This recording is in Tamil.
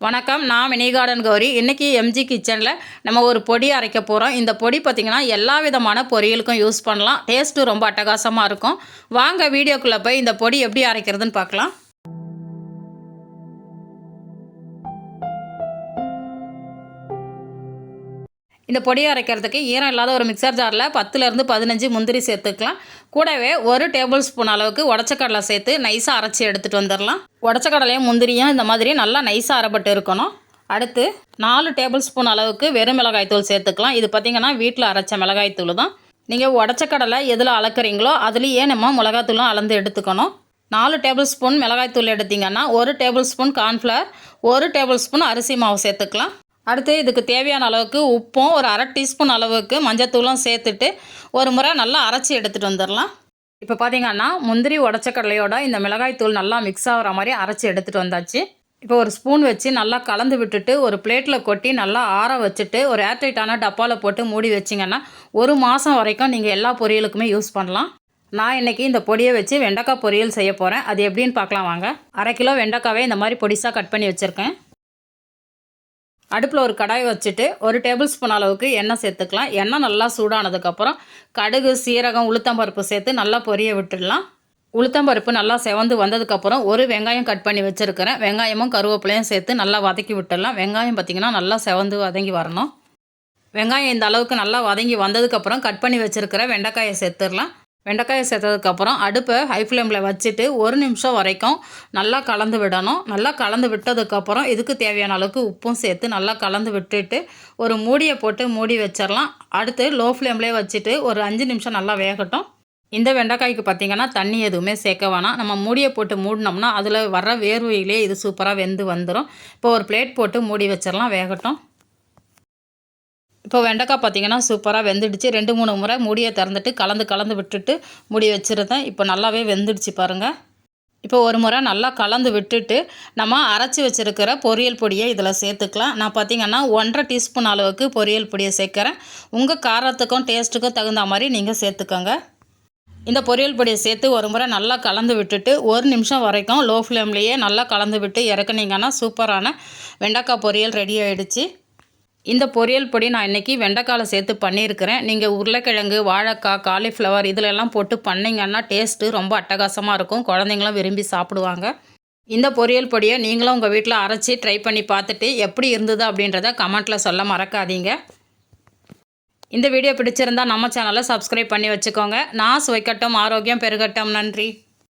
வணக்கம். நான் மினி கார்டன் கௌரி. இன்றைக்கி எம்ஜி கிச்சனில் நம்ம ஒரு பொடி அரைக்க போகிறோம். இந்த பொடி பார்த்திங்கன்னா எல்லா விதமான பொரியலுக்கும் யூஸ் பண்ணலாம். டேஸ்ட்டும் ரொம்ப அட்டகாசமாக இருக்கும். வாங்க வீடியோக்குள்ளே போய் இந்த பொடி எப்படி அரைக்கிறதுன்னு பார்க்கலாம். இந்த பொடியை அரைக்கிறதுக்கு ஈரம் இல்லாத ஒரு மிக்சர் ஜாரில் 10லேருந்து 15 முந்திரி சேர்த்துக்கலாம். கூடவே 1 டேபிள் ஸ்பூன் அளவுக்கு உடச்சக்கடலை சேர்த்து நைஸாக அரைச்சி எடுத்துகிட்டு வந்துடலாம். உடச்சக்கடலையும் முந்திரியும் இந்த மாதிரி நல்லா நைஸாக அரைப்பட்டு இருக்கணும். அடுத்து 4 டேபிள் ஸ்பூன் அளவுக்கு வெறும் மிளகாய்த்தூள் சேர்த்துக்கலாம். இது பார்த்திங்கன்னா வீட்டில் அரைச்ச மிளகாய்த்தூள் தான். நீங்கள் உடச்சக்கடலை எதில் அளக்குறீங்களோ அதுலேயே நம்ம மிளகாய்த்தூளும் அளந்து எடுத்துக்கணும். 4 டேபிள் ஸ்பூன் மிளகாய்த்தூள் எடுத்திங்கன்னா 1 table spoon cornflour, 1 table spoon அரிசி மாவு சேர்த்துக்கலாம். அடுத்து இதுக்கு தேவையான அளவுக்கு உப்பும் ஒரு 1/2 டீஸ்பூன் அளவுக்கு மஞ்சத்தூளும் சேர்த்துட்டு ஒரு முறை நல்லா அரைச்சி எடுத்துகிட்டு வந்துடலாம். இப்போ பார்த்திங்கன்னா முந்திரி உடச்சக்கடலையோட இந்த மிளகாய்த்தூள் நல்லா மிக்ஸ் ஆகிற மாதிரி அரைச்சி எடுத்துகிட்டு வந்தாச்சு. இப்போ ஒரு ஸ்பூன் வச்சு நல்லா கலந்து விட்டுட்டு ஒரு பிளேட்டில் கொட்டி நல்லா ஆற வச்சுட்டு ஒரு ஏர்டைட்டான டப்பாவில் போட்டு மூடி வச்சிங்கன்னா 1 மாதம் வரைக்கும் நீங்கள் எல்லா பொரியலுக்குமே யூஸ் பண்ணலாம். நான் இன்றைக்கி இந்த பொடியை வச்சு வெண்டைக்காய் பொரியல் செய்ய போகிறேன். அது எப்படின்னு பார்க்கலாம் வாங்க. 1/2 கிலோ வெண்டைக்காவே இந்த மாதிரி பொடிசாக கட் பண்ணி வச்சுருக்கேன். அடுப்பில் ஒரு கடாய் வச்சுட்டு 1 டேபிள் ஸ்பூன் அளவுக்கு எண்ணெய் சேர்த்துக்கலாம். எண்ணெய் நல்லா சூடானதுக்கப்புறம் கடுகு, சீரகம், உளுத்தம்பருப்பு சேர்த்து நல்லா பொரிய விட்டுடலாம். உளுத்தம்பருப்பு நல்லா செவந்து வந்ததுக்கப்புறம் ஒரு வெங்காயம் கட் பண்ணி வச்சுருக்கிறேன். வெங்காயமும் கருவேப்பிலையும் சேர்த்து நல்லா வதக்கி விட்டுடலாம். வெங்காயம் பார்த்திங்கன்னா நல்லா செவந்து வதங்கி வரணும். வெங்காயம் இந்த அளவுக்கு நல்லா வதங்கி வந்ததுக்கப்புறம் கட் பண்ணி வச்சுருக்கிற வெண்டைக்காயை சேர்த்துடலாம். வெண்டைக்காயை சேர்த்ததுக்கப்புறம் அடுப்பை ஹை ஃப்ளேமில் வச்சுட்டு 1 நிமிஷம் வரைக்கும் நல்லா கலந்து விடணும். நல்லா கலந்து விட்டதுக்கப்புறம் இதுக்கு தேவையான அளவுக்கு உப்பும் சேர்த்து நல்லா கலந்து விட்டுட்டு ஒரு மூடியை போட்டு மூடி வச்சிடலாம். அடுத்து லோ ஃப்ளேம்லேயே வச்சுட்டு ஒரு 5 நிமிஷம் நல்லா வேகட்டும். இந்த வெண்டைக்காய்க்கு பார்த்திங்கன்னா தண்ணி எதுவுமே சேர்க்க வேணாம். நம்ம மூடியை போட்டு மூடினோம்னா அதில் வர்ற வேர்வையிலே இது சூப்பராக வெந்து வந்துடும். இப்போ ஒரு பிளேட் போட்டு மூடி வச்சிடலாம், வேகட்டும். இப்போ வெண்டைக்காய் பார்த்திங்கன்னா சூப்பராக வெந்துடுச்சு. 2-3 முறை மூடியை திறந்துட்டு கலந்து விட்டுட்டு மூடி வச்சுருந்தேன். இப்போ நல்லாவே வெந்துடுச்சு பாருங்கள். இப்போ ஒரு முறை நல்லா கலந்து விட்டுட்டு நம்ம அரைச்சி வச்சுருக்கிற பொரியல் பொடியை இதில் சேர்த்துக்கலாம். நான் பார்த்திங்கன்னா 1/2 டீஸ்பூன் அளவுக்கு பொரியல் பொடியை சேர்க்குறேன். உங்கள் காரத்துக்கும் டேஸ்ட்டுக்கும் தகுந்த மாதிரி நீங்கள் சேர்த்துக்கோங்க. இந்த பொரியல் பொடியை சேர்த்து ஒரு முறை நல்லா கலந்து விட்டுட்டு 1 நிமிஷம் வரைக்கும் லோ ஃப்ளேம்லேயே நல்லா கலந்து விட்டு இறக்குனீங்கன்னா சூப்பரான வெண்டைக்காய் பொரியல் ரெடி ஆகிடுச்சு. இந்த பொரியல் பொடி நான் இன்றைக்கி வெண்டைக்காயில் சேர்த்து பண்ணியிருக்கிறேன். நீங்கள் உருளைக்கிழங்கு, வாழைக்காய், காலிஃப்ளவர் இதிலெல்லாம் போட்டு பண்ணிங்கன்னா டேஸ்ட்டு ரொம்ப அட்டகாசமாக இருக்கும். குழந்தைங்களும் விரும்பி சாப்பிடுவாங்க. இந்த பொரியல் பொடியை நீங்களும் உங்கள் வீட்டில் அரைச்சி ட்ரை பண்ணி பார்த்துட்டு எப்படி இருந்தது அப்படின்றத கமெண்ட்டில் சொல்ல மறக்காதீங்க. இந்த வீடியோ பிடிச்சிருந்தால் நம்ம சேனலை சப்ஸ்கிரைப் பண்ணி வச்சுக்கோங்க. நான் சுவைக்கட்டும், ஆரோக்கியம் பெருகட்டும். நன்றி.